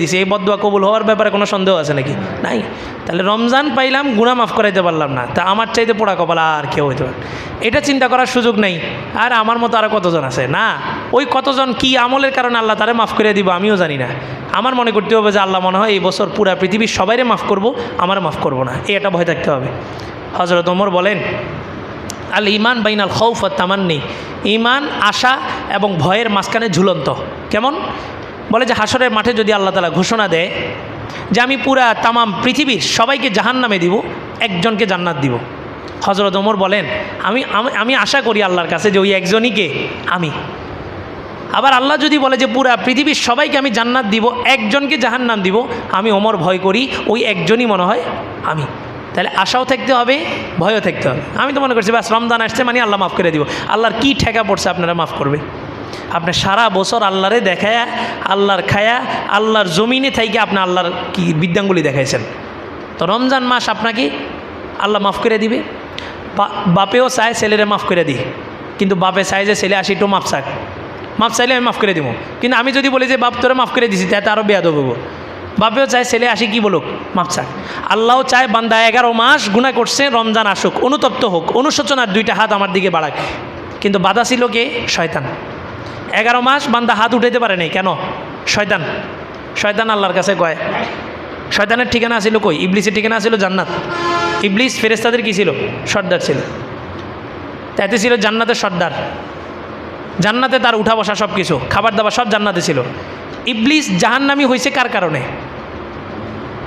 দিছে, এই বদদুয়া কবুল হওয়ার ব্যাপারে কোনো সন্দেহ আছে নাকি? নাই। তাহলে রমজান পাইলাম, গুনাহ মাফ করাইতে পারলাম না, তা আমার চাইতে পোড়া কপাল আর কেউ হইতে পারে? এটা চিন্তা করার সুযোগ নেই। আর আমার মতো আরও কতজন আছে না, ওই কতজন কি আমলের কারণে আল্লাহ তারে মাফ করে দিব আমিও জানি না। আমার মনে করতে হবে যে আল্লাহ মনে হয় এই বছর পুরা পৃথিবীর সবাইরে মাফ করব, আমার মাফ করব না, এটা ভয় থাকতে হবে। হযরত ওমর বলেন, আল ইমান বাইনাল খৌফ ওয়াত তামান্নি, ইমান আশা এবং ভয়ের মাঝখানে ঝুলন্ত। কেমন? বলে যে হাসরের মাঠে যদি আল্লাহ তাআলা ঘোষণা দেয় যে আমি পুরা তামাম পৃথিবীর সবাইকে জাহান্নামে দিব, একজনকে জান্নাত দিব, হযরত ওমর বলেন আমি আমি আশা করি আল্লাহর কাছে যে ওই একজনই কে? আমি। আবার আল্লাহ যদি বলে যে পুরা পৃথিবীর সবাইকে আমি জান্নাত দিব, একজনকে জাহান্নাম দিব, আমি ওমর ভয় করি ওই একজনই মনে হয় আমি। তাহলে আশাও থাকতে হবে, ভয়ও থাকতে হবে। আমি তো মনে করছি বাস রমজান আসছে মানে আল্লাহ মাফ করে দিব। আল্লাহর কি ঠেকা পড়ছে আপনারা মাফ করবে? আপনি সারা বছর আল্লাহরে দেখায়া, আল্লাহর খায়া, আল্লাহর জমিনে থাইকে আপনি আল্লাহর কি বিদ্যাঙ্গুলি দেখাইছেন। তো রমজান মাস আপনাকে আল্লাহ মাফ করে দিবে। বাপেও চায় ছেলেরে মাফ করে দিই, কিন্তু বাপে চায় যে ছেলে আসি একটু মাফ চাক, মাফ চাইলে আমি মাফ করে দিব। কিন্তু আমি যদি বলি যে বাপ তোরে মাফ করে দিছি, তাতে আরও বেয়াদব হবো। বাপেও চায় ছেলে আসি কি বলুক, মাফ চাক। আল্লাহও চায় বান্দা 11 মাস গুনাহ করছে, রমজান আসুক, অনুতপ্ত হোক, অনুশোচনার 2টা হাত আমার দিকে বাড়াক। কিন্তু বাধা ছিল কে? শয়তান। 11 মাস বান্দা হাত উঠাইতে পারে নাই, কেন? শয়তান। শয়তান আল্লাহর কাছে কয়, শয়তানের ঠিকানা ছিল কই? ইবলিসের ঠিকানা ছিল জান্নাত। ইবলিস ফেরেশতাদের কি ছিল? সর্দার ছিল। তাতে ছিল জান্নাতের সর্দার, জান্নাতে তার উঠা বসা সব কিছু, খাবার দাবার সব জান্নাতে ছিল। ইবলিস জাহান্নামী হয়েছে কার কারণে?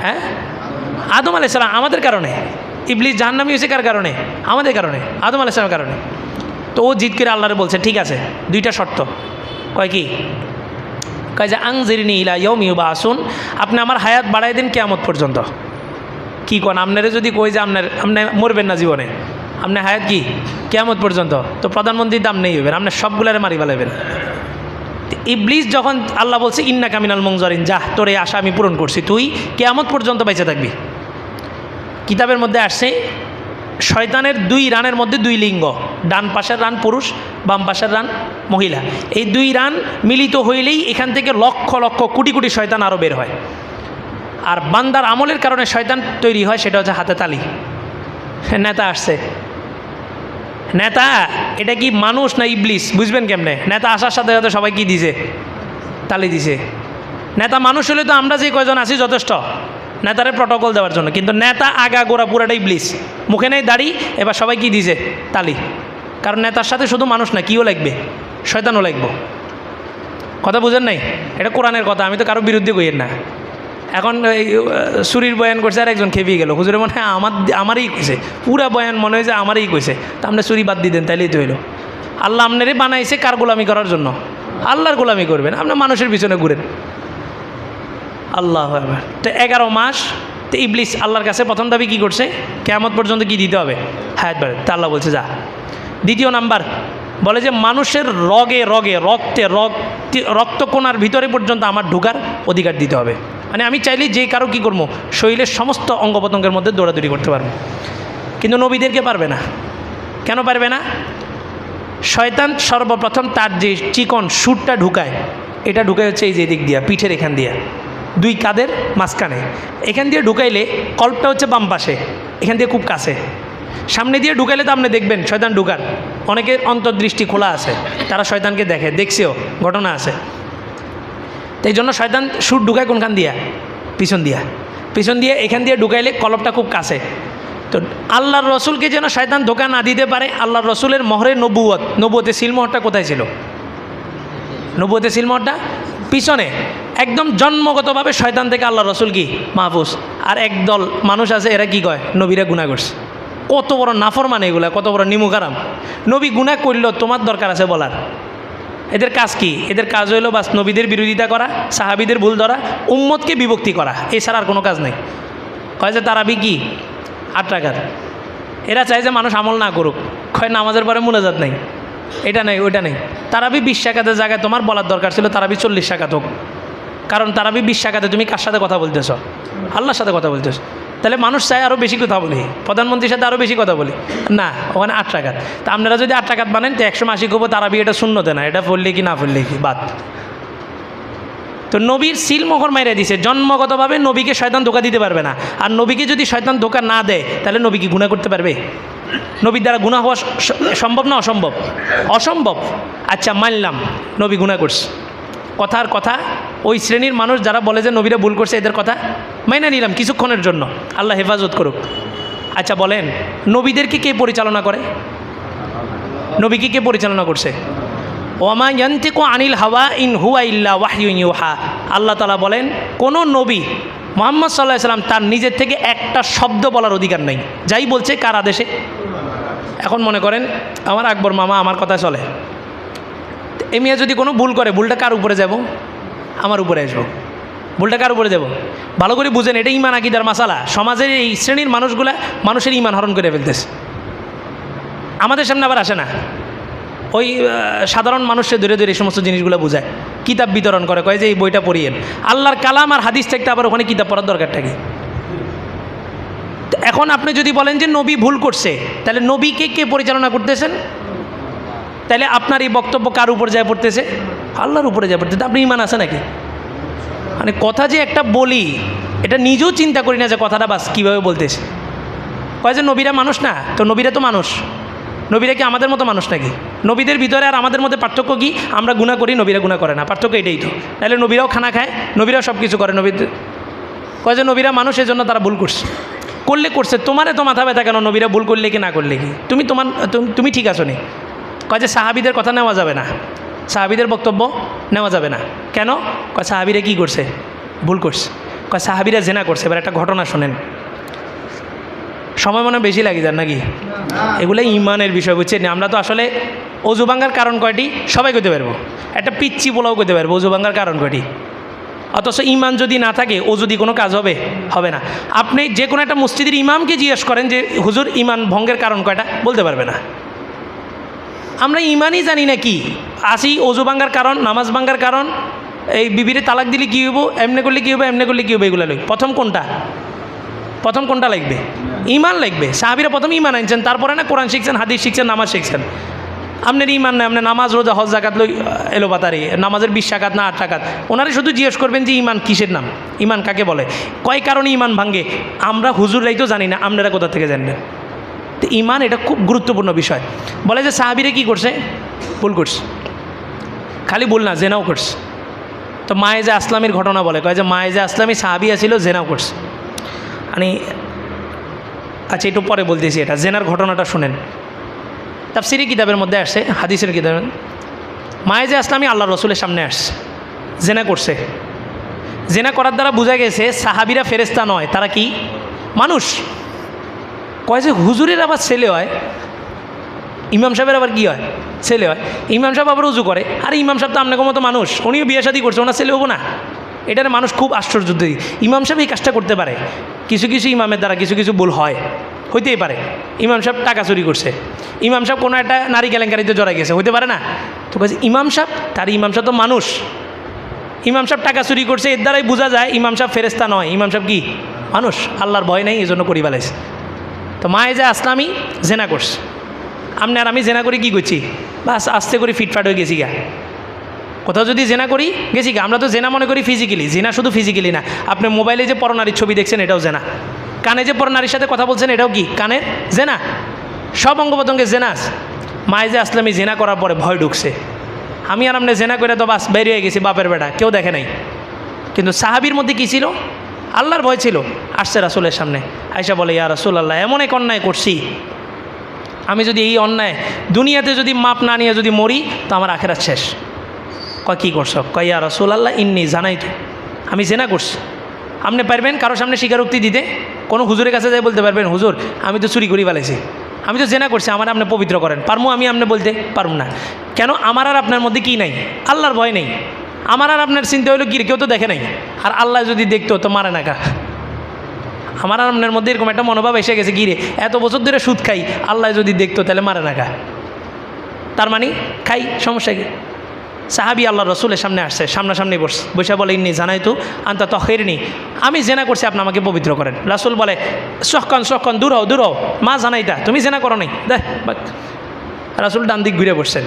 হ্যাঁ, আদম আলাইহিস সালাম, আমাদের কারণে। ইবলিস জাহান্নামী হয়েছে কার কারণে? আমাদের কারণে, আদম আলাইহিস সালামের কারণে। তো ও জিদ করে আল্লাহরে বলছে ঠিক আছে 2টা শর্ত। কয় কি? কয় যে আংজিরনি ইলা ইয়াউমি ইউবাসুন, আপনি আমার হায়াত বাড়াই দিন কিয়ামত পর্যন্ত। কি কোন? আপনারে যদি কই যে আপনি মরবেন না জীবনে, আপনি হায়াত কি কিয়ামত পর্যন্ত, তো প্রধানমন্ত্রীর দাম নেই হইবেন, আপনি সবগুলারে মারি ফেলাইবেন। ইবলিস যখন আল্লাহ বলছে ইন্নাকা মিনাল মুনজারিন, যা তোর এই আশা আমি পূরণ করছি, তুই কিয়ামত পর্যন্ত বেঁচে থাকবি। কিতাবের মধ্যে আসছে শয়তানের 2 রানের মধ্যে 2 লিঙ্গ, ডান পাশের রান পুরুষ, বাম পাশের রান মহিলা। এই 2 রান মিলিত হইলেই এখান থেকে লক্ষ লক্ষ কোটি কোটি শয়তান আরও বের হয়। আর বান্দার আমলের কারণে শয়তান তৈরি হয়, সেটা হচ্ছে হাতে তালি। নেতা আসছে, নেতা এটা কি মানুষ না ইবলিস? বুঝবেন কেমনে? নেতা আসার সাথে সাথে সবাই কি দিছে? তালি দিছে। নেতা মানুষ হলে তো আমরা যে কয়জন আছি যথেষ্ট নেতারে প্রটোকল দেওয়ার জন্য, কিন্তু নেতা আগা গোড়া পুরাটা ইবলিস। মুখে নেই দাড়ি, এবার সবাই কি দিছে? তালি। কারণ নেতার সাথে শুধু মানুষ না, কিও লাগবে, শয়তানও লাগবে। কথা বুঝেন নাই? এটা কোরআনের কথা, আমি তো কারো বিরুদ্ধে কইয়েন না। এখন এই সুরির বয়ান করছে আর একজন খেপিয়ে গেল, হুজুরে মনে হয় আমারই কইছে, পুরা বয়ান মনে হয় যে আমারই কইছে, তা আপনি চুরি বাদ দিয়ে দেন, তাইলেই তো হইল। আল্লাহ আপনারে বানাইছে কার গোলামি করার জন্য? আল্লাহর গোলামি করবেন, আপনার মানুষের পিছনে ঘুরেন। আল্লাহ। তো 11 মাস তো ইবলিস আল্লাহর কাছে প্রথম দাবি কী করছে? কিয়ামত পর্যন্ত কি দিতে হবে? হায়াত বাড়ে। তা আল্লাহ বলছে যা। দ্বিতীয় নাম্বার বলে যে মানুষের রগে রগে রক্তকণার ভিতরে পর্যন্ত আমার ঢোকার অধিকার দিতে হবে। মানে আমি চাইলেই যে কারো কী করবো, শরীরের সমস্ত অঙ্গ প্রত্যঙ্গের মধ্যে দৌড়াদৌড়ি করতে পারবো, কিন্তু নবীদেরকে পারবে না। কেন পারবে না? শয়তান সর্বপ্রথম তার যে চিকন সুরটা ঢুকায়, এটা ঢুকায় হচ্ছে এই যে দিক দিয়া, পিঠের এখান দিয়া, 2 কাঁধের মাঝখানে। এখান দিয়ে ঢুকাইলে কল্পটা হচ্ছে বাম পাশে, এখান দিয়ে খুব কাছে। সামনে দিয়ে ঢুকাইলে তো আপনি দেখবেন শয়তান ঢুকার, অনেকের অন্তর্দৃষ্টি খোলা আছে, তারা শয়তানকে দেখে, দেখছেও, ঘটনা আছে। তো এই জন্য শয়তান সুর ঢুকায় কোনখান দিয়া? পিছন দিয়া। পিছন দিয়ে এখান দিয়ে ঢুকাইলে কলপটা খুব কাছে। তো আল্লাহর রসুলকে যেন শয়তান ধোকা না দিতে পারে, আল্লাহর রসুলের মোহরে নবুয়তে সিলমোহরটা কোথায় ছিল? নবুয়তে সিলমোহরটা পিছনে। একদম জন্মগতভাবে শয়তান থেকে আল্লাহ রসুল কি মাহফুজ। আর একদল মানুষ আছে, এরা কি কয় নবীরা গুনাহ করছে। কত বড় নাফরমান এগুলা, কত বড় নিমুখারাম। নবী গুনাহ করলেও তোমার দরকার আছে বলার? এদের কাজ কি? এদের কাজ হইলো বাস নবীদের বিরোধিতা করা, সাহাবীদের ভুল ধরা, উম্মতকে বিভক্তি করা, এছাড়া আর কোনো কাজ নেই। কয় যে তারাবি কি 8 রাকাত। এরা চায় যে মানুষ আমল না করুক, কয় নামাজের পরে মুনাজাত নেই, এটা নেই ওইটা নেই। তারাবি 20 রাকাতের জায়গায় তোমার বলার দরকার ছিল তারাবি 40 রাকাত হোক, কারণ তারাবি 20 রাকাতে তুমি কার সাথে কথা বলতেছ? আল্লাহর সাথে কথা বলতেছ। তাহলে মানুষ চায় আরও বেশি কথা বলি, প্রধানমন্ত্রীর সাথে আরও বেশি কথা বলি, না ওখানে 8 রাকাত। তা আপনারা যদি 8 রাকাত বানেন তো 180 হবো তারাবি, এটা সুন্নতে না, এটা পড়লে কি না পড়লে কি বাদ। তো নবীর সিলমোহর মাইরে দিছে, জন্মগতভাবে নবীকে শয়তান ধোঁকা দিতে পারবে না। আর নবীকে যদি শয়তান ধোঁকা না দেয় তাহলে নবী কি গুনাহ করতে পারবে? নবীর দ্বারা গুনাহ হওয়া সম্ভব না অসম্ভব? অসম্ভব। আচ্ছা মানলাম নবী গুনাহ করছে, কথার কথা ওই শ্রেণীর মানুষ যারা বলে যে নবীরা ভুল করছে এদের কথা মাইনা নিলাম কিছুক্ষণের জন্য, আল্লাহ হেফাজত করুক। আচ্ছা বলেন নবীদেরকে কে পরিচালনা করে? নবীকে কে পরিচালনা করছে? ওমা ইয়ান্তিকু আনিল হাওয়া ইন হুয়া ইল্লা ওয়াহয়ুন ইউহা। আল্লাহ তাআলা বলেন কোন নবী মুহাম্মদ সাল্লাল্লাহু আলাইহি সাল্লাম তার নিজের থেকে একটা শব্দ বলার অধিকার নেই, যাই বলছে কার আদেশে। এখন মনে করেন আমার আকবর মামা আমার কথা চলে, এই মেয়ে যদি কোনো ভুল করে ভুলটা কার উপরে যাব? আমার উপরে আসবো। ভুলটা কার উপরে যাব? ভালো করে বুঝেন, এটা ঈমান আকীদার মাসালা। সমাজের এই শ্রেণীর মানুষগুলা মানুষের ঈমান হরণ করে ফেলতেছে। আমাদের সামনে আবার আসে না, ওই সাধারণ মানুষের ধরে ধরে এই সমস্ত জিনিসগুলো বোঝায়, কিতাব বিতরণ করে, কয় যে এই বইটা পড়িয়েন। আল্লাহর কালাম আর হাদিস থাকতে আবার ওখানে কিতাব পড়ার দরকারটা কি? এখন আপনি যদি বলেন যে নবী ভুল করছে, তাহলে নবীকে কে পরিচালনা করতেছেন? তাহলে আপনার এই বক্তব্য কার উপর যায় পড়তেছে? আল্লাহর উপরে যায় পড়তেছে। আপনি ঈমান আছে নাকি? মানে কথা যে একটা বলি এটা নিজেও চিন্তা করি না যে কথাটা বাস কীভাবে বলতেছে। কয় যে নবীরা মানুষ না, তো নবীরা তো মানুষ। নবীরা কি আমাদের মতো মানুষ নাকি? নবীদের ভিতরে আর আমাদের মধ্যে পার্থক্য কি? আমরা গুনাহ করি, নবীরা গুনাহ করে না, পার্থক্য এটাই তো। তাহলে নবীরাও খানা খায়, নবীরাও সব কিছু করে। নবীদের কয় যে নবীরা মানুষ, এই জন্য তারা ভুল করছে। করলে করছে, তোমারে তো মাথা ব্যথা কেন? নবীরা ভুল করলে কি না করলে কি? তুমি ঠিক আছো নি? কয় যে সাহাবীদের কথা নেওয়া যাবে না, সাহাবীদের বক্তব্য নেওয়া যাবে না। কেন? কয় সাহাবীরা কী করছে? ভুল করছে। কয় সাহাবীরা জেনা করছে। এবার একটা ঘটনা শোনেন, সময় মনে বেশি লাগে যান নাকি? এগুলো ঈমানের বিষয়, বুঝছেন? আমরা তো আসলে অজু ভাঙ্গার কারণ কয়টি সবাই করতে পারবো, একটা পিচ্ছি পোলাও করতে পারবো অজু ভাঙ্গার কারণ কয়টি। অথচ ঈমান যদি না থাকে ও যদি কোনো কাজ হবে হবে না। আপনি যে কোনো একটা মসজিদের ইমামকে জিজ্ঞেস করেন যে হুজুর ঈমান ভঙ্গের কারণ কয়টা, বলতে পারবে না। আমরা ঈমানই জানি না কি আসি অজু ভাঙ্গার কারণ, নামাজ ভাঙ্গার কারণ, এই বিবিরে তালাক দিলে কী হবো, এমনি করলে কী হবে, এমনি করলে কী হবে, এগুলো লই। প্রথম কোনটা লাগবে? ঈমান লাগবে। সাহাবীরা প্রথম ঈমান আনছেন, তারপরে না কোরআন শিখছেন, হাদিস শিখছেন, নামাজ শিখছেন। আপনার ঈমান না, আপনার নামাজ রোজা হজ জাকাত লই এলো বাতারি, নামাজের 20 রাকাত না 8 রাকাত। ওনারা শুধু জিজ্ঞেস করবেন যে ঈমান কিসের নাম, ঈমান কাকে বলে, কয় কারণে ঈমান ভাঙ্গে। আমরা হুজুররাই তো জানি না, আপনারা কোথা থেকে জানবেন? তো ঈমান এটা খুব গুরুত্বপূর্ণ বিষয়। বলে যে সাহাবীরা কী করছে? ভুল করছে। খালি ভুল না, জেনাও করছে। তো মায়েজা আসলামের ঘটনা বলে, কয় যে মায়েজা আসলামী সাহাবী ছিল, জেনাও করছে। আচ্ছা একটু পরে বলতেছি, এটা জেনার ঘটনাটা শুনেন। তাফসীরি কিতাবের মধ্যে আসছে, হাদিসের কিতাবে, মায়েজা আসলামী আল্লাহ রসুলের সামনে আসছে, জেনা করছে। জেনা করার দ্বারা বোঝা গেছে সাহাবীরা ফেরেশতা নয়, তারা কি মানুষ। কয় যে হুজুরের আবার ছেলে হয়, ইমাম সাহেবের আবার কি হয়, ছেলে হয়। ইমাম সাহেব আবার উজু করে, আর ইমাম সাহেব তো আপনার মতো মানুষ, উনিও বিয়ে শাদী করছে, ওনার ছেলে হবো না? এটার মানুষ খুব আশ্চর্য। ইমাম সাহেব এই কাজটা করতে পারে। কিছু কিছু ইমামের দ্বারা কিছু কিছু ভুল হয়, হইতেই পারে। ইমাম সাহেব টাকা চুরি করছে, ইমাম সাহেব কোনো একটা নারী কেলেঙ্কারিতে জড়াই গেছে, হইতে পারে না? তো কাছে ইমাম সাহেব তো মানুষ, ইমাম সাহেব টাকা চুরি করছে, এর দ্বারাই বোঝা যায় ইমাম সাহেব ফেরেশতা নয়, ইমাম সাহেব কি মানুষ, আল্লাহর ভয় নেই, এই জন্য করি ফেলাইছে। তো মায়েজা আসলামী জেনা করছে। আপনি আর আমি জেনা করি কী করছি, বাস আস্তে করে ফিটফাট হয়ে গেছি গা। কোথাও যদি জেনা করি গেছি গা, আমরা তো জেনা মনে করি ফিজিক্যালি। জেনা শুধু ফিজিক্যালি না, আপনি মোবাইলে যে পরনারীর ছবি দেখছেন এটাও জেনা, কানে যে পরনারীর সাথে কথা বলছেন এটাও কি কানের জেনা, সব অঙ্গ প্রত্যঙ্গে জেনাস। মায়েজা আসলামী জেনা করার পরে ভয় ঢুকছে, আমি আর আপনি জেনা করে তো বাস বেরিয়ে হয়ে গেছি, বাপের বেটা, কেউ দেখে নাই। কিন্তু সাহাবীর মধ্যে কী ছিল? আল্লাহর ভয় ছিল। আসছে রাসূলের সামনে, আয়েশা বলে ইয়া রাসূলুল্লাহ, এমন এক অন্যায় করছি, আমি যদি এই অন্যায় দুনিয়াতে যদি মাপ না নিয়ে যদি মরি তো আমার আখিরাত শেষ। কয় কী করছো? কয় ইয়া রাসূলুল্লাহ ইন্নী জানাইতু, আমি জেনা করছি। আপনি পারবেন কারোর সামনে স্বীকারোক্তি দিতে? কোনো হুজুরের কাছে যাই বলতে পারবেন হুজুর আমি তো চুরি করি ফেলেছি, আমি তো জেনা করছি, আমার আপনি পবিত্র করেন? পারমু আমি আপনি বলতে? পারব না। কেন? আমার আর আপনার মধ্যে কি নাই? আল্লাহর ভয় নেই। আমার আর আপনার চিন্তা হইলো কি, কেউ তো দেখে নাই, আর আল্লাহ যদি দেখতো তো মারে না কা। আমার আর আপনার মধ্যে এরকম একটা মনোভাব এসে গেছে, গিরে এত বছর ধরে সুদ খাই, আল্লাহ যদি দেখতো তাহলে মারে না কা। তার মানে খাই, সমস্যা কি? সাহাবী আল্লাহ রসুলের সামনে আসছে, সামনাসামনি বসে বলে ইন্নী জানাইতু আনতা তাহিরনি, আমি জেনা করছি, আপনি আমাকে পবিত্র করেন। রাসূল বলে সক্ষণ দূর হও, মা জানাইতা তুমি জেনা করো নাই, দেখ। রাসূল ডান দিক ঘুরে বসছেন,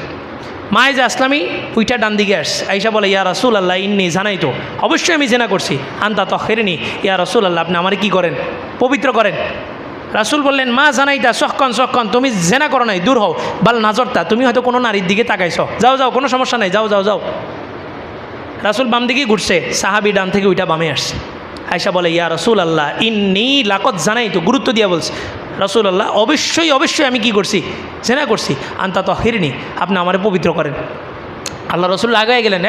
মায়ে যে আসলামী ওইটা ডান দিকে আসছে, আইসা বলে ইয়া রাসূল আল্লাহ ইন্নি জানাই তো, অবশ্যই আমি জেনা করছি। আনতা তখেরিনি, ইয়া রাসূল আল্লাহ আপনি আমারে কি করেন, পবিত্র করেন। রাসূল বললেন মা জানাইতা সক্ষণ তুমি জেনা করো নাই, দূর হও, বাল নাজরতা তুমি হয়তো কোনো নারীর দিকে তাকাইছ, যাও যাও কোনো সমস্যা নাই, যাও যাও যাও। রাসূল বাম দিকেই ঘুরছে, সাহাবি ডান থেকে ওইটা বামে আসছে। আয়সা বলে ইয়া রাসূল আল্লাহ ইন্নী লাকত জানাই তো, গুরুত্ব দিয়া বলছে রাসূল আল্লাহ অবশ্যই অবশ্যই আমি কি করছি, জেনা করছি। আনতা তহিরনি আপনি আমারে পবিত্র করেন। আল্লাহ রসুল লাগাই গেলেন,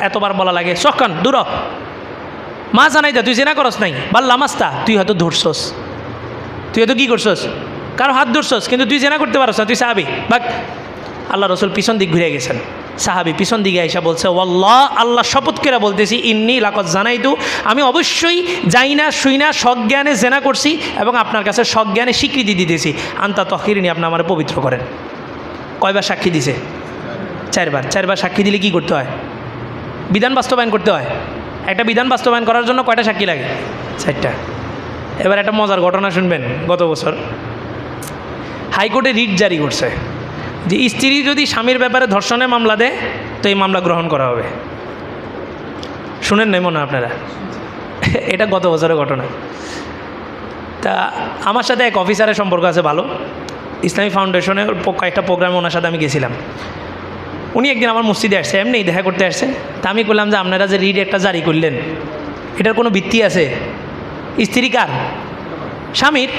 এতবার বলা লাগে সক্ষণ দূর হ। মা জানাই দা তুই জেনা করস নাই, বাল লামাস্তা তুই হয়তো ধরছস, তুই হয়তো কী করছস, কারো হাত ধরছস, কিন্তু তুই জেনা করতে পারছ না, তুই সাহাবি বাক। আল্লাহ রসুল পিছন দিক ঘুরে গেছেন, সাহাবি পিছন দিকে আইসা বলছে ওয়াল্লাহ আল্লাহ শপথ করে বলতেছি ইন্নী লাকত জানাইতু আমি অবশ্যই যাই না শুই না সজ্ঞানে জেনা করছি এবং আপনার কাছে সজ্ঞানে স্বীকৃতি দিতেছি। আনতা তহিরিনি আপনি আমার পবিত্র করেন। কয়বার সাক্ষী দিছে? চারবার। চারবার সাক্ষী দিলে কি করতে হয়? বিধান বাস্তবায়ন করতে হয়। একটা বিধান বাস্তবায়ন করার জন্য কয়টা সাক্ষী লাগে? 4টা। এবার একটা মজার ঘটনা শুনবেন। গত বছর হাইকোর্টে রিট জারি করছে যে স্ত্রী যদি স্বামীর ব্যাপারে ধর্ষণের মামলা দেয় তো এই মামলা গ্রহণ করা হবে। শুনেন নাই মনে হয় আপনারা? এটা গত বছরের ঘটনা। তা আমার সাথে এক অফিসারের সম্পর্ক আছে ভালো, ইসলামী ফাউন্ডেশনের কয়েকটা প্রোগ্রামে ওনার সাথে আমি গেছিলাম। উনি একদিন আমার মসজিদে আসছে, এমনি দেখা করতে আসছে। তা আমি বললাম যে আপনারা যে রিট একটা জারি করলেন এটার কোনো ভিত্তি আছে? স্ত্রী কার? স্বামীর।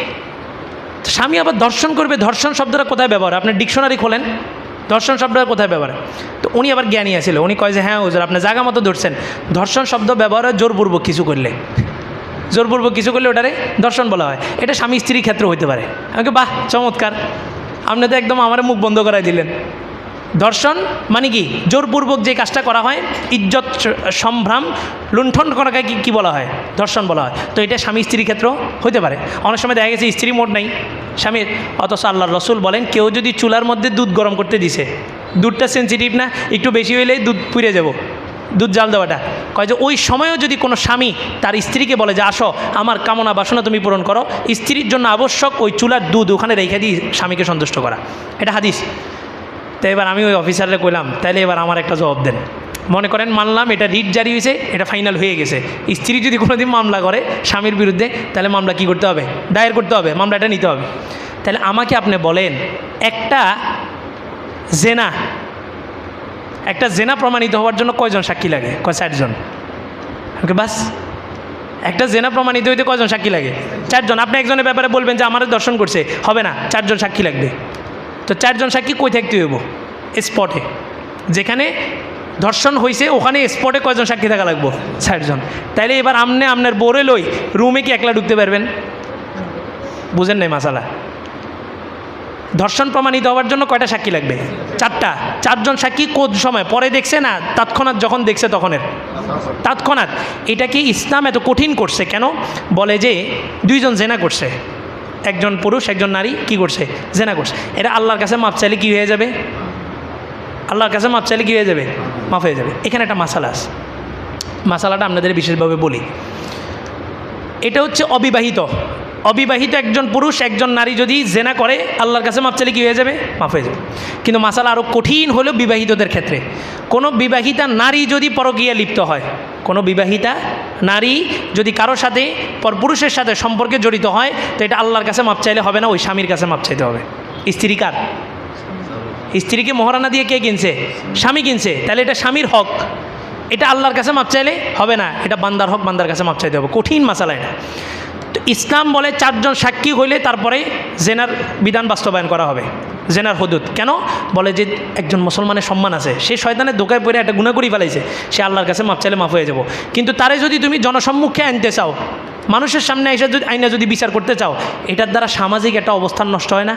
স্বামী আবার ধর্ষণ করবে, ধর্ষণ শব্দটা কোথায় ব্যবহার? আপনি ডিকশনারি খোলেন, ধর্ষণ শব্দটা কোথায় ব্যবহার? তো উনি আবার জ্ঞানী আছিল, উনি কয় যে হ্যাঁ হুজুর আপনি জায়গা মতো ধরছেন, ধর্ষণ শব্দ ব্যবহার হয় জোরপূর্বক কিছু করলে, জোরপূর্বক কিছু করলে ওটারে ধর্ষণ বলা হয়। এটা স্বামী স্ত্রীর ক্ষেত্রে হইতে পারে। আমাকে বাহ চমৎকার, আপনি তো একদম আমার মুখ বন্ধ করাই দিলেন। ধর্ষণ মানে কি? জোরপূর্বক যে কাজটা করা হয়, ইজ্জত সম্ভ্রাম লুণ্ঠন করাকে কী বলা হয়? ধর্ষণ বলা হয়। তো এটা স্বামী স্ত্রীর ক্ষেত্রেও হতে পারে। অনেক সময় দেখা গেছে স্ত্রী মোট নাই স্বামীর, অথচ আল্লাহর রসুল বলেন কেউ যদি চুলার মধ্যে দুধ গরম করতে দিছে, দুধটা সেন্সিটিভ না, একটু বেশি হইলেই দুধ পুড়ে যাব, দুধ জাল দেওয়াটা, কয় যে ওই সময়ও যদি কোনো স্বামী তার স্ত্রীকে বলে যে আসো আমার কামনা বাসনা তুমি পূরণ করো, স্ত্রীর জন্য আবশ্যক ওই চুলার দুধ ওখানে রেখে দিয়ে স্বামীকে সন্তুষ্ট করা। এটা হাদিস। তো এবার আমি ওই অফিসারে কইলাম তাহলে এবার আমার একটা জবাব দেন। মনে করেন মানলাম এটা রিট জারি হয়েছে, এটা ফাইনাল হয়ে গেছে, স্ত্রী যদি কোনোদিন মামলা করে স্বামীর বিরুদ্ধে তাহলে মামলা কি করতে হবে? দায়ের করতে হবে, মামলাটা নিতে হবে। তাহলে আমাকে আপনি বলেন একটা জেনা প্রমাণিত হওয়ার জন্য কয়জন সাক্ষী লাগে? 4 জন। ওকে বাস, একটা জেনা প্রমাণিত হইতে কয়জন সাক্ষী লাগে? 4 জন। আপনি একজনের ব্যাপারে বলবেন যে আমাদের দর্শন করছে, হবে না, 4 জন সাক্ষী লাগবে। তো 4 জন সাক্ষী কই থাকতে হইব? স্পটে, যেখানে ধর্ষণ হয়েছে ওখানে স্পটে কয়জন সাক্ষী থাকা লাগবো? 4 জন। তাইলে এবার আপনার বোরে লই রুমে কি একলা ঢুকতে পারবেন? বুঝেন নাই মাসালা? ধর্ষণ প্রমাণিত হওয়ার জন্য কয়টা সাক্ষী লাগবে? 4টা। 4 জন সাক্ষী কোন সময়? পরে দেখছে না তৎক্ষণাৎ যখন দেখছে তখনের? তৎক্ষণাৎ। এটাকে ইসলাম এত কঠিন করছে কেন? বলে যে 2 জন জেনা করছে, একজন পুরুষ একজন নারী কি করছে? জেনা করছে। এটা আল্লাহর কাছে মাপ চাইলে কী হয়ে যাবে? আল্লাহর কাছে মাপ চাইলে কী হয়ে যাবে? মাফ হয়ে যাবে। এখানে একটা মাসালা আছে, মাসালাটা আপনাদের বিশেষভাবে বলি। এটা হচ্ছে অবিবাহিত একজন পুরুষ একজন নারী যদি জেনা করে আল্লাহর কাছে মাপ চাইলে কী হয়ে যাবে? মাফ হয়ে যাবে। কিন্তু মাসালা আরও কঠিন হলো বিবাহিতদের ক্ষেত্রে। কোনো বিবাহিতা নারী যদি পরকীয়া লিপ্ত হয়, কোনো বিবাহিতা নারী যদি কারোর সাথে পরপুরুষের সাথে সম্পর্কে জড়িত হয়, তো এটা আল্লাহর কাছে মাপ চাইলে হবে না, ওই স্বামীর কাছে মাপ চাইতে হবে। স্ত্রী কার? স্ত্রীকে মহারানা দিয়ে কে কিনছে? স্বামী কিনছে। তাহলে এটা স্বামীর হক, এটা আল্লাহর কাছে মাপ চাইলে হবে না, এটা বান্দার হক, বান্দার কাছে মাপ চাইতে হবে। কঠিন মাসালা এটা। তো ইসলাম বলে 4 জন সাক্ষী হইলে তারপরে জেনার বিধান বাস্তবায়ন করা হবে, জেনার হুদুদ। কেন? বলে যে একজন মুসলমানের সম্মান আছে, সে শয়তানের ধোকায় পড়ে একটা গুনাহ করে ফেলাইছে, সে আল্লাহর কাছে মাপ চাইলে মাফ হয়ে যাব। কিন্তু তারে যদি তুমি জনসম্মুখে আনতে চাও, মানুষের সামনে এসে আইনা যদি বিচার করতে চাও, এটার দ্বারা সামাজিক একটা অবস্থান নষ্ট হয় না?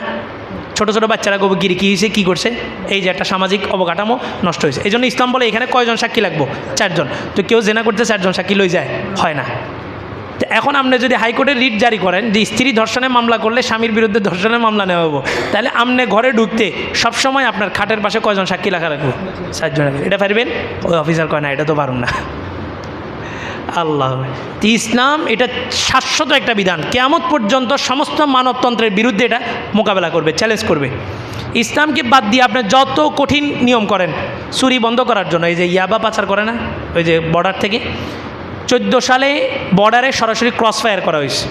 ছোটো ছোটো বাচ্চারা গিরি কী হয়েছে, কী করছে, এই যে একটা সামাজিক অবকাঠামো নষ্ট হয়েছে। এই জন্য ইসলাম বলে এখানে কয়জন সাক্ষী লাগবো? 4 জন। তো কেউ জেনা করতে 4 জন সাক্ষী লই যায়, হয় না। তো এখন আপনি যদি হাইকোর্টে রিট জারি করেন যে স্ত্রী ধর্ষণের মামলা করলে স্বামীর বিরুদ্ধে ধর্ষণের মামলা নেওয়া হবো, তাহলে আপনি ঘরে ঢুকতে সবসময় আপনার খাটের পাশে কয়জন সাক্ষী লেখা রাখবো? 4 জন। এটা পারবেন? ওই অফিসার কয় না, এটা তো পারুন না। আল্লাহ, ইসলাম এটা শাশ্বত একটা বিধান, কিয়ামত পর্যন্ত সমস্ত মানবতন্ত্রের বিরুদ্ধে এটা মোকাবেলা করবে, চ্যালেঞ্জ করবে। ইসলামকে বাদ দিয়ে আপনি যত কঠিন নিয়ম করেন চুরি বন্ধ করার জন্য, এই যে ইয়াবা পাচার করে না ওই যে বর্ডার থেকে, 14 সালে বর্ডারে সরাসরি ক্রস ফায়ার করা হয়েছে।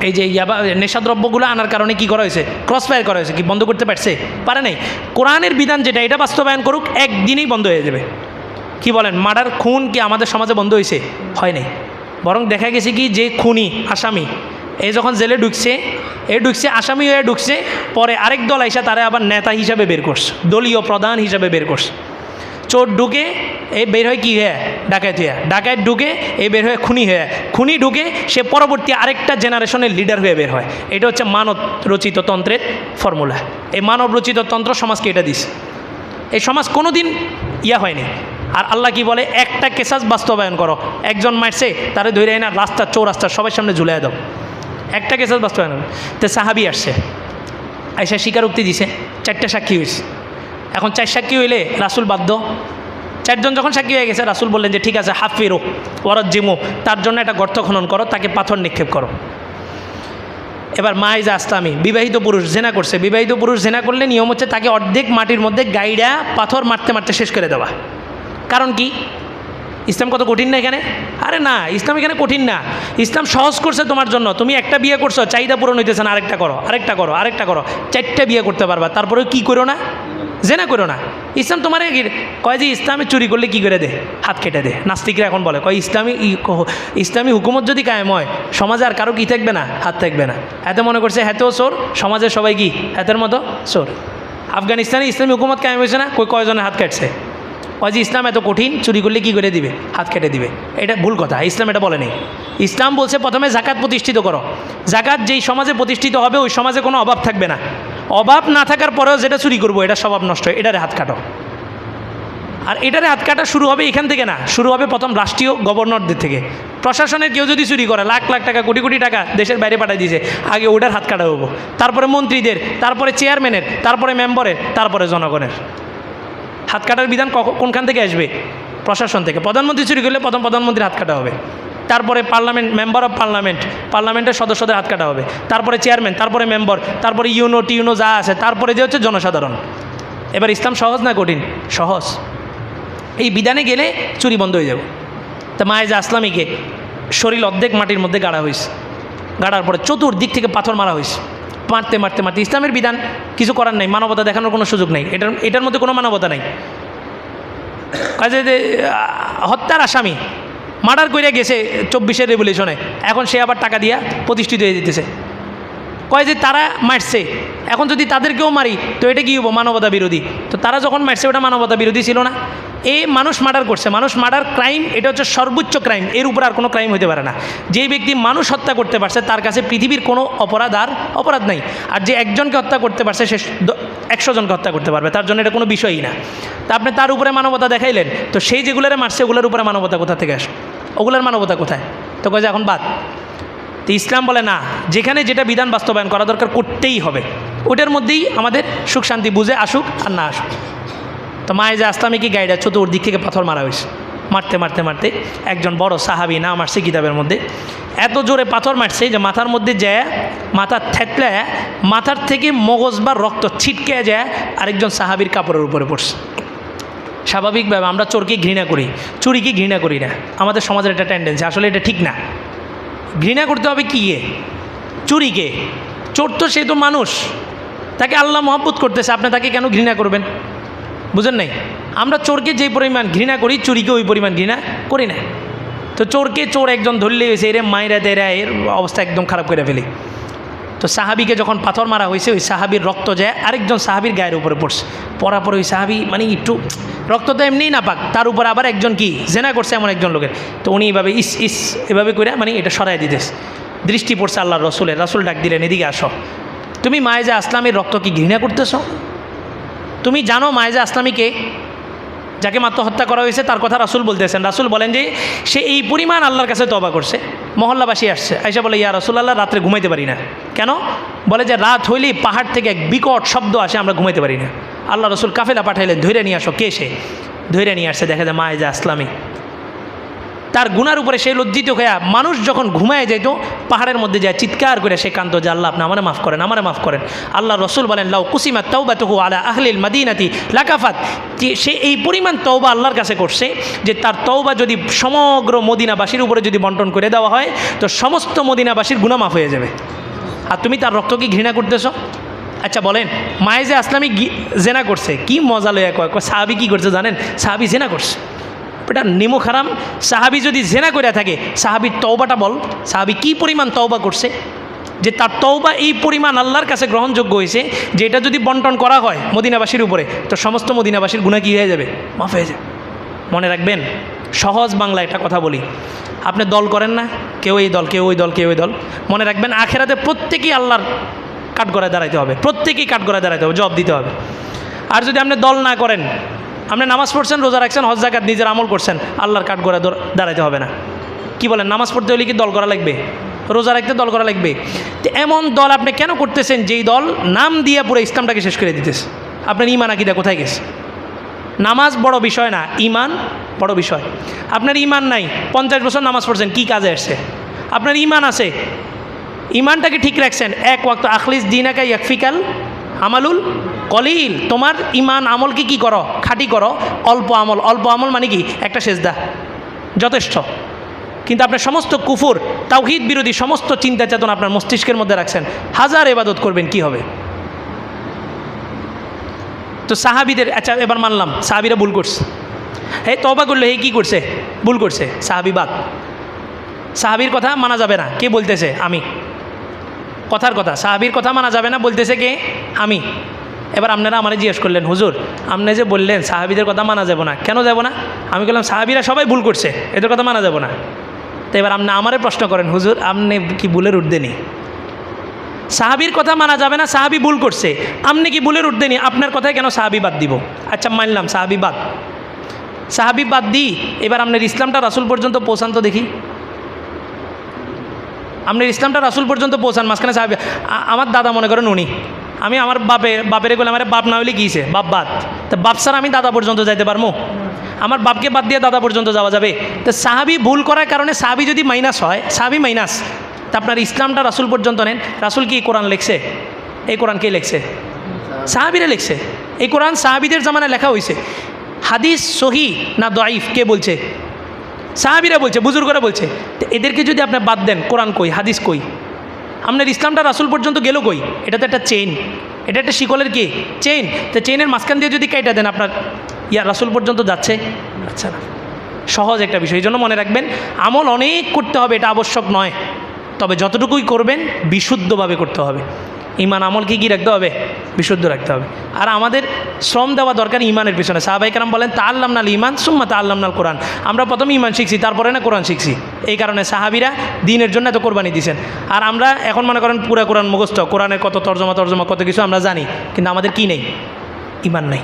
এই যে ইয়াবা নেশাদ্রব্যগুলো আনার কারণে কি করা হয়েছে, ক্রস ফায়ার করা হয়েছে। কি বন্ধ করতে পারছে? পারে নাই। কোরআনের বিধান যেটা, এটা বাস্তবায়ন করুক, একদিনেই বন্ধ হয়ে যাবে। কি বলেন, মার্ডার খুন কি আমাদের সমাজে বন্ধ হয়েছে? হয় নাই। বরং দেখা গেছে কি যে খুনি আসামি এই যখন জেলে ঢুকছে আসামি হয়ে ঢুকছে, পরে আরেক দল আইসা তারা আবার নেতা হিসাবে বের করছে, দলীয় প্রধান হিসাবে বের করছে। চোর ঢুকে এই বের হয় কি হয়ে, ডাকাত ঢুকে এই বের হয়ে খুনি ঢুকে সে পরবর্তী আরেকটা জেনারেশনের লিডার হয়ে বের হয়। এটা হচ্ছে মানব রচিত তন্ত্রের ফর্মুলা। এই মানব রচিত তন্ত্র সমাজকে এটা দিস। এই সমাজ কোনো দিন হয়নি। আর আল্লাহ কি বলে, একটা কেসাস বাস্তবায়ন করো, একজন মারছে তারে ধরে না রাস্তা চৌরাস্তা সবার সামনে ঝুলাই দাও, একটা কেসাস বাস্তবায়ন। তো সাহাবি আসছে, আইসা স্বীকারোক্তি দিছে, 4টা সাক্ষী হয়েছে। এখন 4 সাক্ষী হইলে রাসূল বাধ্য। 4 জন যখন সাক্ষী হয়ে গেছে, রাসূল বললেন যে ঠিক আছে, হাফিরো ওয়ারাজ্জিমু, তার জন্য একটা গর্ত খনন করো, তাকে পাথর নিক্ষেপ করো। এবার মাইজা আসলামী বিবাহিত পুরুষ জেনা করছে, বিবাহিত পুরুষ জেনা করলে নিয়ম হচ্ছে তাকে অর্ধেক মাটির মধ্যে গাইডা পাথর মারতে মারতে শেষ করে দেওয়া। কারণ কি? ইসলাম কত কঠিন না এখানে? আরে না, ইসলাম এখানে কঠিন না, ইসলাম সহজ করছে তোমার জন্য। তুমি একটা বিয়ে করছো, চাহিদা পূরণ হইতেছে না, আরেকটা করো, 4টা বিয়ে করতে পারবা, তারপরে কি করো না, জেনা করো না। ইসলাম তোমার কয় যে ইসলামে চুরি করলে কি করে দে, হাত কেটে দে। নাস্তিকরা এখন বলে কয় ইসলামী হুকুমত যদি কায়েম হয়, সমাজে আর কারো কি থাকবে না, হাত থাকবে না। এতে মনে করছে হেতেও চোর, সমাজের সবাই কি হাতের মতো চোর। আফগানিস্তানে ইসলামী হুকুমত কায়েম হয়েছে না, কয়জনের হাত কাটছে? কয় যে ইসলাম এত কঠিন, চুরি করলে কি করে দিবে, হাত কেটে দিবে। এটা ভুল কথা, ইসলাম এটা বলে নেই। ইসলাম বলছে প্রথমে জাকাত প্রতিষ্ঠিত করো। জাকাত যেই সমাজে প্রতিষ্ঠিত হবে ওই সমাজে কোনো অভাব থাকবে না। অভাব না থাকার পরেও যেটা চুরি করবো এটা স্বভাব নষ্ট, এটারে হাত কাটো। আর এটারে হাত কাটা শুরু হবে এখান থেকে না, শুরু হবে প্রথম রাষ্ট্রীয় গভর্নরদের থেকে। প্রশাসনের কেউ যদি চুরি করে, লাখ লাখ টাকা কোটি কোটি টাকা দেশের বাইরে পাঠিয়ে দিয়েছে, আগে ওটার হাত কাটা হবো, তারপরে মন্ত্রীদের, তারপরে চেয়ারম্যানের, তারপরে মেম্বারের, তারপরে জনগণের। হাত কাটার বিধান কোনখান থেকে আসবে? প্রশাসন থেকে। প্রধানমন্ত্রী চুরি করলে প্রথম প্রধানমন্ত্রীর হাত কাটা হবে, তারপরে পার্লামেন্ট, মেম্বার অফ পার্লামেন্টের সদস্যদের হাত কাটা হবে, তারপরে চেয়ারম্যান, তারপরে মেম্বার, তারপরে টিউনো যা আছে, তারপরে যে হচ্ছে জনসাধারণ। এবার ইসলাম সহজ না কঠিন? সহজ। এই বিধানে গেলে চুরি বন্ধ হয়ে যাবে। তা মায়েজা আসলামীকে শরীর অর্ধেক মাটির মধ্যে গাড়া হয়েছে, গাড়ার পরে চতুর্দিক থেকে পাথর মারা হয়েছে, মারতে মারতে মারতে। ইসলামের বিধান, কিছু করার নাই, মানবতা দেখানোর কোনো সুযোগ নেই, এটার মধ্যে কোনো মানবতা নাই। কাজে হত্যার আসামি মার্ডার করে গেছে 24-এর রেভলিউশনে, এখন সে আবার টাকা দিয়া প্রতিষ্ঠিত হয়ে যেতেছে। কয় যে তারা মারছে, এখন যদি তাদেরকেও মারি তো এটা কী হবো, মানবতা বিরোধী। তো তারা যখন মারছে ওটা মানবতা বিরোধী ছিল না। মানুষ মার্ডার করছে, মানুষ মার্ডার ক্রাইম, এটা হচ্ছে সর্বোচ্চ ক্রাইম, এর উপর আর কোনো ক্রাইম হতে পারে না। যেই ব্যক্তি মানুষ হত্যা করতে পারছে তার কাছে পৃথিবীর কোনো অপরাধ নাই। আর যে একজনকে হত্যা করতে পারছে সে 100 জনকে হত্যা করতে পারবে, তার জন্য এটা কোনো বিষয়ই না। তা আপনি তার উপরে মানবতা দেখাইলেন, তো সেই যেগুলোরে মারছে ওগুলোর উপরে মানবতা কোথা থেকে আসে? ওগুলোর মানবতা কোথায়? তো কয় যে এখন বাদ। তো ইসলাম বলে না, যেখানে যেটা বিধান বাস্তবায়ন করা দরকার করতেই হবে, ওটার মধ্যেই আমাদের সুখ শান্তি বুঝে আসুক আর না আসুক। তো মায়েজা আসলামীকে গাইডা চতুর্দিক থেকে পাথর মারা হয়েছে, মারতে মারতে মারতে একজন বড় সাহাবি, নাম আসছে কিতাবের মধ্যে, এত জোরে পাথর মারছে যে মাথার মধ্যে যায়, মাথা থেতলে মাথার থেকে মগজ বা রক্ত ছিটকে যায় আরেকজন সাহাবির কাপড়ের উপরে পড়ছে। স্বাভাবিকভাবে আমরা চোরকে ঘৃণা করি, চুরিকে ঘৃণা করি না, আমাদের সমাজের একটা টেন্ডেন্সি, আসলে এটা ঠিক না। ঘৃণা করতে হবে কি চুরিকে? চোর তো সে তো মানুষ, তাকে আল্লাহ মহব্বত করতেছে, আপনি তাকে কেন ঘৃণা করবেন? বুঝেন নাই? আমরা চোরকে যেই পরিমাণ ঘৃণা করি, চুরিকে ওই পরিমাণ ঘৃণা করি না। তো চোরকে চোর একজন ধরলে হয়েছে, এর মাইরা দেরা, এর অবস্থা একদম খারাপ করে ফেলি। তো সাহাবিকে যখন পাথর মারা হয়েছে, ওই সাহাবির রক্ত যায় আরেকজন সাহাবির গায়ের উপরে পড়ছে, পড়ার পরে ওই সাহাবি মানে একটু রক্ত তো এমনিই না পাক, তার উপর আবার একজন কি জেনা করছে এমন একজন লোকের। তো উনি এভাবে এভাবে করে মানে এটা সরাই দিতেছে, দৃষ্টি পড়ছে আল্লাহ রসুলের। রাসূল ডাক দিলেন, এদিকে আসো। তুমি মায়েজা আসলামের রক্ত কি ঘৃণা করতেছ? তুমি জানো মায়েজা আসলামীকে, যাকে মাত্র হত্যা করা হয়েছে, তার কথা রাসূল বলতেছেন। রাসূল বলেন যে সে এই পরিমাণ আল্লাহর কাছে তওবা করছে। মহল্লাবাসী আসছে, আয়েশা বলে, ইয়া রাসূলুল্লাহ, রাত্রে ঘুমাইতে পারি না। কেন? বলে যে রাত হইলেই পাহাড় থেকে এক বিকট শব্দ আসে, আমরা ঘুমাইতে পারি না। আল্লাহ রসুল কাফেলা পাঠাইলেন, ধৈর্য নিয়ে আসো। কে সে? ধৈর্য নিয়ে আসছে, দেখা যায় মায়েজা আসলামী। তার গুনার উপরে সে লজ্জিত হইয়া মানুষ যখন ঘুমায় যেত পাহাড়ের মধ্যে যায় চিৎকার করে সে কান্ত যে আল্লাহ আপনি আমারে মাফ করেন, আমারে মাফ করেন। আল্লাহ রসুল বলেন লাউ কুসিমাত তাওবাতুহু আলা আহলিল মাদিনাতি লাকাফাত, সে এই পরিমাণ তওবা আল্লাহর কাছে করছে যে তার তওবা যদি সমগ্র মদিনাবাসীর উপরে যদি বন্টন করে দেওয়া হয় তো সমস্ত মদিনাবাসীর গুনাহ মাফ হয়ে যাবে। আর তুমি তার রক্তকে ঘৃণা করতেছো? আচ্ছা বলেন, মায়েজে আসলামী জেনা করছে, কি মজা লইয়া কয় সাহাবি কী করছে জানেন? সাহাবি জেনা করছে, এটা নিমুখ হারাম। সাহাবি যদি জেনা করে থাকে, সাহাবির তওবাটা বল, সাহাবি কি পরিমাণ তওবা করছে যে তার তওবা এই পরিমাণ আল্লাহর কাছে গ্রহণযোগ্য হয়েছে যে এটা যদি বন্টন করা হয় মদিনাবাসীর উপরে তো সমস্ত মদিনাবাসীর গুনাহ কী হয়ে যাবে? মাফ হয়ে যাবে। মনে রাখবেন, সহজ বাংলা একটা কথা বলি, আপনি দল করেন না, কেউ এই দল, কেউ ওই দল, কেউ ওই দল, মনে রাখবেন আখেরাতে প্রত্যেকেই আল্লাহর কাঠগড়ায় দাঁড়াইতে হবে, প্রত্যেকেই কাঠগড়ায় দাঁড়াইতে হবে, জবাব দিতে হবে। আর যদি আপনি দল না করেন, আপনি নামাজ পড়ছেন, রোজা রাখছেন, হজ জাকাত নিজের আমল করছেন, আল্লাহর কাঠগড়ায় দাঁড়াইতে হবে না। কি বলেন? নামাজ পড়তে হলে কি দল করা লাগবে? রোজা রাখতে দল করা লাগবে? তো এমন দল আপনি কেন করতেছেন যেই দল নাম দিয়ে পুরো ইসলামটাকে শেষ করে দিতেছে? আপনার ইমান আকিদা কোথায় গেছে? নামাজ বড় বিষয় না, ইমান বড় বিষয়। আপনার ইমান নাই, 50 বছর নামাজ পড়ছেন, কি কাজে আসছে? আপনার ইমান আছে, ইমানটাকে ঠিক রাখছেন, এক ওয়াক্ত আখলিস দিনাকা ইয়াকফিকাল আমালুল কলিল, তোমার ইমান আমলকে কি করো? খাঁটি করো। অল্প আমল, অল্প আমল মানে কি? একটা সেজদা যথেষ্ট। কিন্তু আপনার সমস্ত কুফর তাওহীদ বিরোধী সমস্ত চিন্তা চেতনা আপনার মস্তিষ্কের মধ্যে রাখছেন, হাজার ইবাদত করবেন, কি হবে? তো সাহাবিদের, আচ্ছা এবার মানলাম সাহাবিরা ভুল করছে, হে তওবা করলো, হে কী করছে? ভুল করছে, সাহাবি বাদ। সাহাবির কথা মানা যাবে না, কে বলতেছে? আমি। কথার কথা, সাহাবির কথা মানা যাবে না, বলতেছে কে? আমি। এবার আপনারা আমারে জিজ্ঞেস করলেন, হুজুর আপনি যে বললেন সাহাবিদের কথা মানা যাব না, কেন যাব না? আমি বললাম সাহাবিরা সবাই ভুল করছে, এদের কথা মানা যাব না। তো এবার আপনি আমারে প্রশ্ন করেন, হুজুর আপনি কি ভুলের ঊর্ধ্বে? সাহাবির কথা মানা যাবে না, সাহাবি ভুল করছে, আপনি কি ভুলের ঊর্ধ্বে? আপনার কথায় কেন সাহাবি বাদ দিব? আচ্ছা মানলাম সাহাবি বাদ, সাহাবি বাদ দিই, এবার আপনার ইসলামটা রাসূল পর্যন্ত পৌঁছান তো দেখি। আপনার ইসলামটা রাসূল পর্যন্ত পৌঁছান, মাঝখানে সাহাবি। আমার দাদা মনে করেন উনি, আমি আমার বাপের এগুলো আমার বাপ না হলে গিয়েছে, বাপ বাদ, তো বাপ স্যার আমি দাদা পর্যন্ত যাইতে পারবো? আমার বাপকে বাদ দিয়ে দাদা পর্যন্ত যাওয়া যাবে? তো সাহাবি ভুল করার কারণে সাহাবি যদি মাইনাস হয়, সাহাবি মাইনাস, তা আপনার ইসলামটা রাসূল পর্যন্ত নেন। রাসূল কি কোরআন লিখছে? এই কোরআন কে লিখছে? সাহাবিরা লিখছে। এই কোরআন সাহাবিদের জামানায় লেখা হয়েছে। হাদিস সহি না দঈফ কে বলছে? সাহাবিরা বলছে, বুজুর্গরা বলছে। তো এদেরকে যদি আপনি বাদ দেন, কোরআন কই, হাদিস কই, আপনার ইসলামটা রাসূল পর্যন্ত গেল কই? এটা তো একটা চেইন, এটা একটা শিকলের কি চেইন, তো চেইনের মাঝখান দিয়ে যদি কাইটা দেন আপনার রাসূল পর্যন্ত যাচ্ছে? আচ্ছা না, সহজ একটা বিষয়। এই জন্য মনে রাখবেন, আমল অনেক করতে হবে, এটা আবশ্যক নয়, তবে যতটুকুই করবেন বিশুদ্ধভাবে করতে হবে। ইমান আমলকে কি রাখতে হবে? বিশুদ্ধ রাখতে হবে। আর আমাদের শ্রম দেওয়া দরকার ইমানের পিছনে। সাহাবায়ে কেরাম বলেন তাআল্লামনাল ঈমান সুম্মা তাআল্লামনাল কোরআন, আমরা প্রথমে ইমান শিখছি, তারপরে না কোরআন শিখছি। এই কারণে সাহাবিরা দ্বীনের জন্য এত কোরবানি দিয়েছেন। আর আমরা এখন মনে করেন পুরা কোরআন মুখস্থ, কোরআনের কত তর্জমা কত কিছু আমরা জানি, কিন্তু আমাদের কি নেই? ইমান নেই।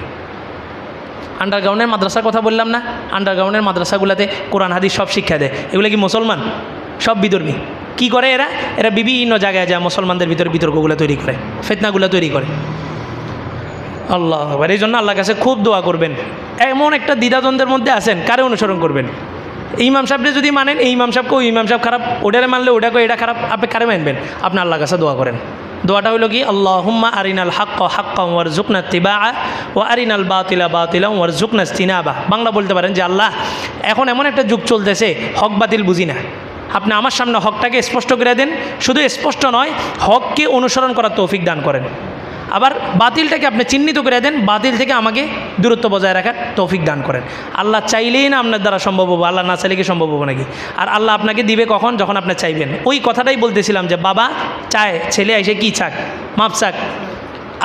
আন্ডারগ্রাউন্ডের মাদ্রাসার কথা বললাম না, আন্ডারগ্রাউন্ডের মাদ্রাসাগুলোতে কোরআন হাদিস সব শিক্ষা দেয়, এগুলো কি মুসলমান? সব বিধর্মী। কি করে এরা বিভিন্ন জায়গায় যায় মুসলমানদের ভিতরে বিতর্কগুলো তৈরি করে, ফিতনাগুলো তৈরি করে। আল্লাহ আকবার। এই জন্য আল্লাহর কাছে খুব দোয়া করবেন। এমন একটা দ্বিধাদ্বন্দ্বের মধ্যে আছেন, কারে অনুসরণ করবেন? এই ইমাম সাহেবকে যদি মানেন, এই ইমাম সাহেবকে, ওই ইমাম সাহেব খারাপ, ওটারে মানলে ওটাকে এটা খারাপ, আপনি কারে মানবেন? আপনি আল্লাহর কাছে দোয়া করেন। দোয়াটা হলো কি? আল্লাহুম্মা আরিনাল হাক্কা হাক্কান ওয়ারযুকনা ইত্তিবাআ ওয়া আরিনাল বাতিলা বাতিলান ওয়ারযুকনা ইজতিনাবা। বাংলা বলতে পারেন যে আল্লাহ, এখন এমন একটা যুগ চলতেছে, হক বাতিল বুঝি না, আপনি আমার সামনে হকটাকে স্পষ্ট করে দেন, শুধু স্পষ্ট নয়, হককে অনুসরণ করার তৌফিক দান করেন। আবার বাতিলটাকে আপনি চিহ্নিত করে দেন, বাতিল থেকে আমাকে দূরত্ব বজায় রাখার তৌফিক দান করেন। আল্লাহ চাইলেই না আপনার দ্বারা সম্ভব হবে, আল্লাহ না চাইলে কি সম্ভব হবে নাকি? আর আল্লাহ আপনাকে দিবে কখন? যখন আপনি চাইবেন। ওই কথাটাই বলতেছিলাম যে বাবা চায় ছেলে এসে কি চাক? মাপ চাক।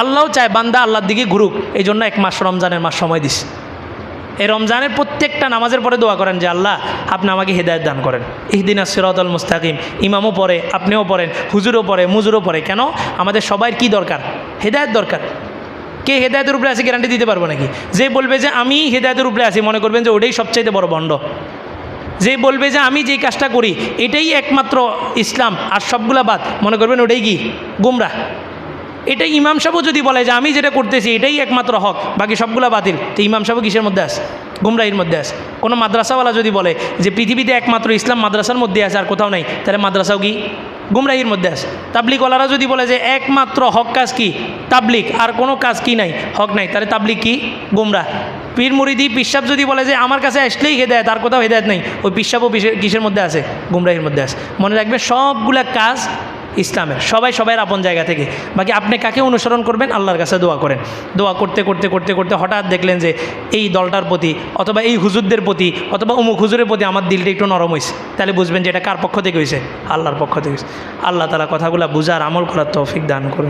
আল্লাহও চায় বান্দা আল্লাহর দিকে ঘুরুক, এই জন্য 1 মাস রমজানের মাস সময় দিস। এই রমজানের প্রত্যেকটা নামাজের পরে দোয়া করেন যে আল্লাহ আপনি আমাকে হেদায়েত দান করেন, ইহদিনাস সিরাতাল মুস্তাকিম। ইমামও পড়ে, আপনিও পড়েন, হুজুরও পড়ে, মুজুরও পড়ে। কেন? আমাদের সবার কি দরকার? হেদায়েত দরকার। কে হেদায়েতের উপরে আছে গ্যারান্টি দিতে পারবো নাকি? যে বলবে যে আমি হেদায়েতের উপরে আছি, মনে করবেন যে ওটাই সবচাইতে বড় ভণ্ড। যে বলবে যে আমি যেই কাজটা করি এটাই একমাত্র ইসলাম আর সবগুলা বাদ, মনে করবেন ওটাই কি? গুমরাহ। এটা ইমাম সাহেবও যদি বলে যে আমি যেটা করতেছি এটাই একমাত্র হক, বাকি সবগুলা বাতিল, তো ইমাম সাহেব কিসের মধ্যে আছে? গুমরাহির মধ্যে আছে। কোনো মাদ্রাসাওয়ালা যদি বলে যে পৃথিবীতে একমাত্র ইসলাম মাদ্রাসার মধ্যে আছে আর কোথাও নাই, তাহলে মাদ্রাসাও কি? গুমরাহির মধ্যে আছে। তাবলিগওয়ালারা যদি বলে যে একমাত্র হক কাজ কি? তাবলিগ, আর কোনো কাজ কি নাই, হক নাই, তাহলে তাবলিগ কি? গুমরাহ। পীর মুরিদি পিসাব যদি বলে যে আমার কাছে আসলেই হেদায়েত, আর কোথাও হেদায়েত নেই, ওই পিসাবও কিসের মধ্যে আছে? গুমরাহির মধ্যে আছে। মনে রাখবে সবগুলা কাজ ইসলামের, সবাই সবাইয়ের আপন জায়গা থেকে। বাকি আপনি কাকে অনুসরণ করবেন? আল্লাহর কাছে দোয়া করেন। দোয়া করতে করতে করতে করতে হঠাৎ দেখলেন যে এই দলটার প্রতি অথবা এই হুজুরদের প্রতি অথবা অমুক হুজুরের প্রতি আমার দিলটা একটু নরম হয়েছে, তাহলে বুঝবেন যে এটা কার পক্ষ থেকে হয়েছে? আল্লাহর পক্ষ থেকে হয়েছে। আল্লাহ তাআলা কথাগুলো বুঝার আমল করার তৌফিক দান করুন।